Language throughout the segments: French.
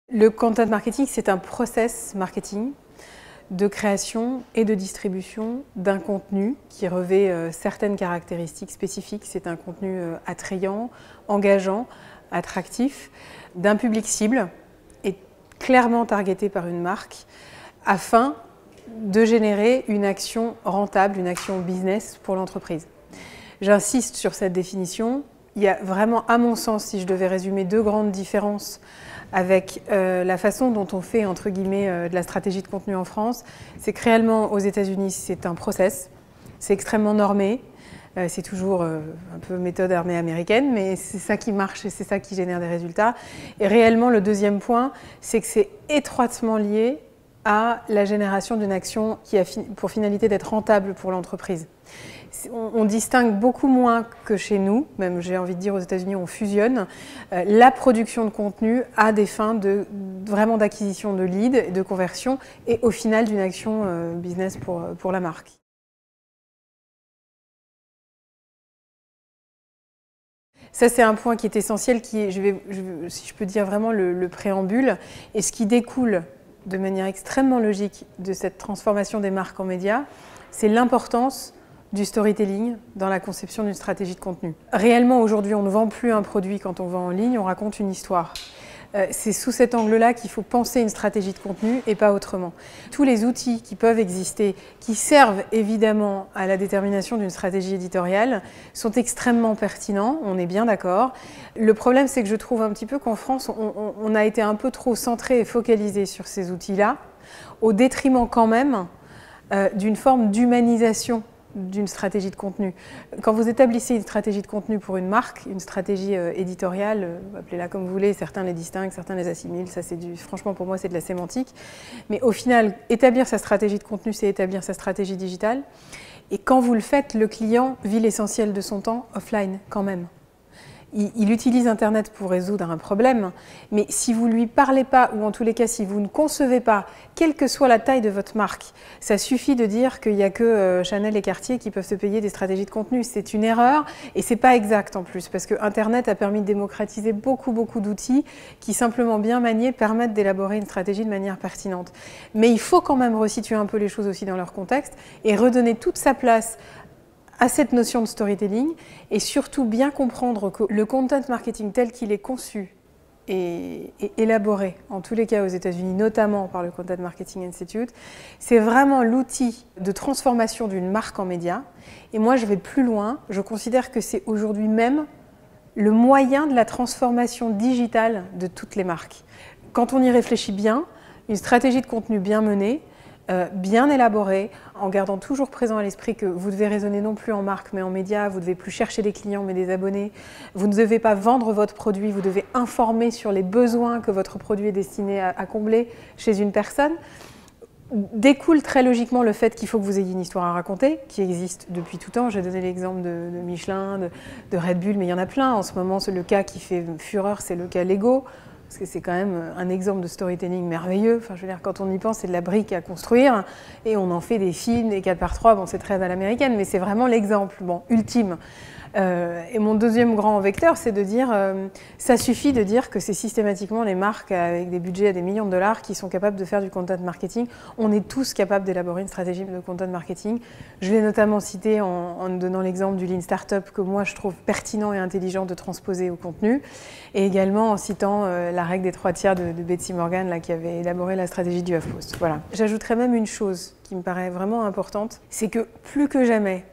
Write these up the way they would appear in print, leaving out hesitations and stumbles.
Le content marketing, c'est un process marketing de création et de distribution d'un contenu qui revêt certaines caractéristiques spécifiques. C'est un contenu attrayant, engageant, attractif, d'un public cible et clairement targeté par une marque afin de générer une action rentable, une action business pour l'entreprise. J'insiste sur cette définition. Il y a vraiment, à mon sens, si je devais résumer deux grandes différences avec la façon dont on fait, entre guillemets, de la stratégie de contenu en France, c'est que réellement, aux États-Unis, c'est un process, c'est extrêmement normé, c'est toujours un peu méthode armée américaine, mais c'est ça qui marche et c'est ça qui génère des résultats. Et réellement, le deuxième point, c'est que c'est étroitement lié à la génération d'une action qui a pour finalité d'être rentable pour l'entreprise. On distingue beaucoup moins que chez nous, même j'ai envie de dire aux États-Unis on fusionne, la production de contenu à des fins vraiment d'acquisition de leads, de conversion et au final d'une action business pour la marque. Ça, c'est un point qui est essentiel, qui est, si je peux dire vraiment le préambule, et ce qui découle de manière extrêmement logique de cette transformation des marques en médias, c'est l'importance du storytelling dans la conception d'une stratégie de contenu. Réellement, aujourd'hui, on ne vend plus un produit quand on vend en ligne, on raconte une histoire. C'est sous cet angle-là qu'il faut penser une stratégie de contenu et pas autrement. Tous les outils qui peuvent exister, qui servent évidemment à la détermination d'une stratégie éditoriale, sont extrêmement pertinents, on est bien d'accord. Le problème, c'est que je trouve un petit peu qu'en France, on a été un peu trop centré et focalisé sur ces outils-là, au détriment quand même d'une forme d'humanisation d'une stratégie de contenu. Quand vous établissez une stratégie de contenu pour une marque, une stratégie éditoriale, appelez-la comme vous voulez, certains les distinguent, certains les assimilent, ça c'est franchement pour moi c'est de la sémantique, mais au final, établir sa stratégie de contenu, c'est établir sa stratégie digitale, et quand vous le faites, le client vit l'essentiel de son temps offline quand même. Il utilise Internet pour résoudre un problème, mais si vous ne lui parlez pas, ou en tous les cas si vous ne concevez pas, quelle que soit la taille de votre marque, ça suffit de dire qu'il n'y a que Chanel et Cartier qui peuvent se payer des stratégies de contenu. C'est une erreur et c'est pas exact en plus, parce que Internet a permis de démocratiser beaucoup d'outils qui, simplement bien maniés, permettent d'élaborer une stratégie de manière pertinente. Mais il faut quand même resituer un peu les choses aussi dans leur contexte et redonner toute sa place à cette notion de storytelling et surtout bien comprendre que le content marketing tel qu'il est conçu et élaboré, en tous les cas aux États-Unis, notamment par le Content Marketing Institute, c'est vraiment l'outil de transformation d'une marque en média. Et moi, je vais plus loin, je considère que c'est aujourd'hui même le moyen de la transformation digitale de toutes les marques. Quand on y réfléchit bien, une stratégie de contenu bien menée, bien élaboré, en gardant toujours présent à l'esprit que vous devez raisonner non plus en marque mais en média, vous ne devez plus chercher des clients mais des abonnés, vous ne devez pas vendre votre produit, vous devez informer sur les besoins que votre produit est destiné à combler chez une personne. Découle très logiquement le fait qu'il faut que vous ayez une histoire à raconter, qui existe depuis tout temps. J'ai donné l'exemple de Michelin, de Red Bull, mais il y en a plein. En ce moment, le cas qui fait fureur, c'est le cas Lego. Parce que c'est quand même un exemple de storytelling merveilleux. Enfin, je veux dire, quand on y pense, c'est de la brique à construire et on en fait des films, des 4x3. Bon, c'est très à l'américaine, mais c'est vraiment l'exemple ultime. Et mon deuxième grand vecteur, c'est de dire, ça suffit de dire que c'est systématiquement les marques avec des budgets à des millions de dollars qui sont capables de faire du content marketing. On est tous capables d'élaborer une stratégie de content marketing. Je l'ai notamment cité en donnant l'exemple du Lean Startup que moi je trouve pertinent et intelligent de transposer au contenu, et également en citant la règle des 3/3 de Betsy Morgan là, qui avait élaboré la stratégie du HuffPost. Voilà. J'ajouterais même une chose qui me paraît vraiment importante, c'est que plus que jamais,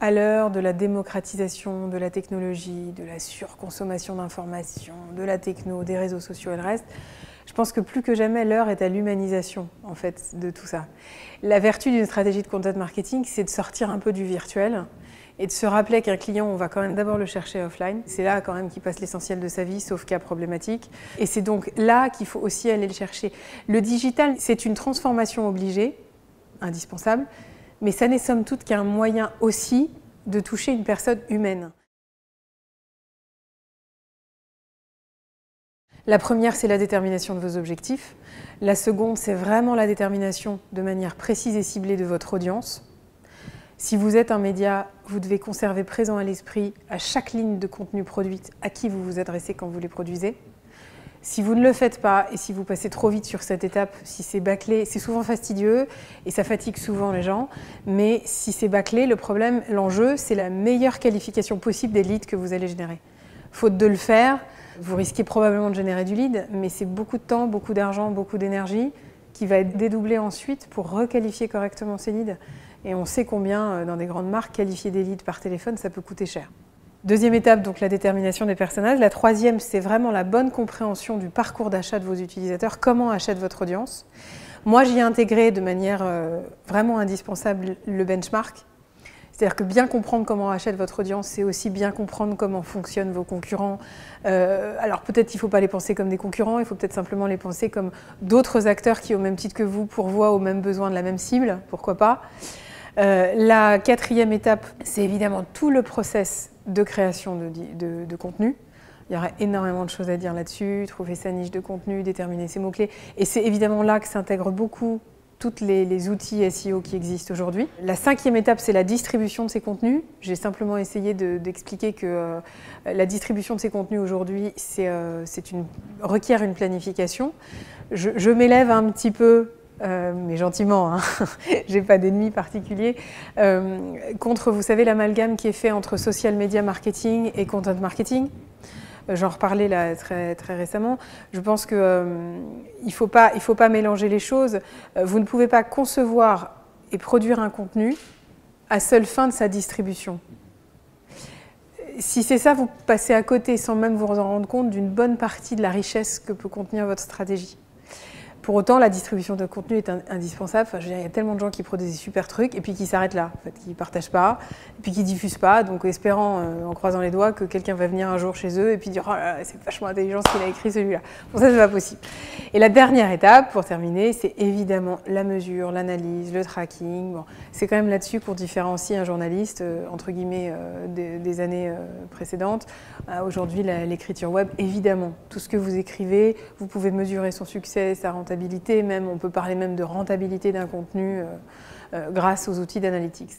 à l'heure de la démocratisation de la technologie, de la surconsommation d'informations, de la techno, des réseaux sociaux et le reste, je pense que plus que jamais l'heure est à l'humanisation en fait de tout ça. La vertu d'une stratégie de content marketing, c'est de sortir un peu du virtuel et de se rappeler qu'un client, on va quand même d'abord le chercher offline. C'est là quand même qu'il passe l'essentiel de sa vie, sauf cas problématique. Et c'est donc là qu'il faut aussi aller le chercher. Le digital, c'est une transformation obligée, indispensable, mais ça n'est somme toute qu'un moyen aussi de toucher une personne humaine. La première, c'est la détermination de vos objectifs. La seconde, c'est vraiment la détermination de manière précise et ciblée de votre audience. Si vous êtes un média, vous devez conserver présent à l'esprit à chaque ligne de contenu produite à qui vous vous adressez quand vous les produisez. Si vous ne le faites pas et si vous passez trop vite sur cette étape, si c'est bâclé, c'est souvent fastidieux et ça fatigue souvent les gens. Mais si c'est bâclé, le problème, l'enjeu, c'est la meilleure qualification possible des leads que vous allez générer. Faute de le faire, vous risquez probablement de générer du lead, mais c'est beaucoup de temps, beaucoup d'argent, beaucoup d'énergie qui va être dédoublé ensuite pour requalifier correctement ces leads. Et on sait combien, dans des grandes marques, qualifier des leads par téléphone, ça peut coûter cher. Deuxième étape, donc la détermination des personnages. La troisième, c'est vraiment la bonne compréhension du parcours d'achat de vos utilisateurs, comment achète votre audience. Moi, j'y ai intégré de manière vraiment indispensable le benchmark. C'est-à-dire que bien comprendre comment achète votre audience, c'est aussi bien comprendre comment fonctionnent vos concurrents. Alors peut-être qu'il ne faut pas les penser comme des concurrents, il faut peut-être simplement les penser comme d'autres acteurs qui, au même titre que vous, pourvoient aux mêmes besoins de la même cible, pourquoi pas. La quatrième étape, c'est évidemment tout le process de création de contenu. Il y aura énormément de choses à dire là-dessus, trouver sa niche de contenu, déterminer ses mots-clés. Et c'est évidemment là que s'intègrent beaucoup tous les outils SEO qui existent aujourd'hui. La cinquième étape, c'est la distribution de ces contenus. J'ai simplement essayé d'expliquer que la distribution de ces contenus aujourd'hui requiert une planification. Je m'élève un petit peu, mais gentiment, hein. J'ai pas d'ennemi particulier, contre, vous savez, l'amalgame qui est fait entre social media marketing et content marketing. J'en reparlais là très récemment. Je pense qu'il ne faut pas mélanger les choses. Vous ne pouvez pas concevoir et produire un contenu à seule fin de sa distribution. Si c'est ça, vous passez à côté sans même vous en rendre compte d'une bonne partie de la richesse que peut contenir votre stratégie. Pour autant, la distribution de contenu est indispensable. Enfin, je veux dire, il y a tellement de gens qui produisent des super trucs et puis qui s'arrêtent là, en fait, qui ne partagent pas, et puis qui ne diffusent pas, donc espérant, en croisant les doigts, que quelqu'un va venir un jour chez eux et puis dire « Oh là là, c'est vachement intelligent ce qu'il a écrit celui-là ». Bon, ça, c'est pas possible. Et la dernière étape, pour terminer, c'est évidemment la mesure, l'analyse, le tracking. Bon, c'est quand même là-dessus qu'on différencie un journaliste, entre guillemets, des années précédentes. Aujourd'hui, l'écriture web, évidemment, tout ce que vous écrivez, vous pouvez mesurer son succès, sa rentabilité, même, on peut parler même de rentabilité d'un contenu grâce aux outils d'analytics.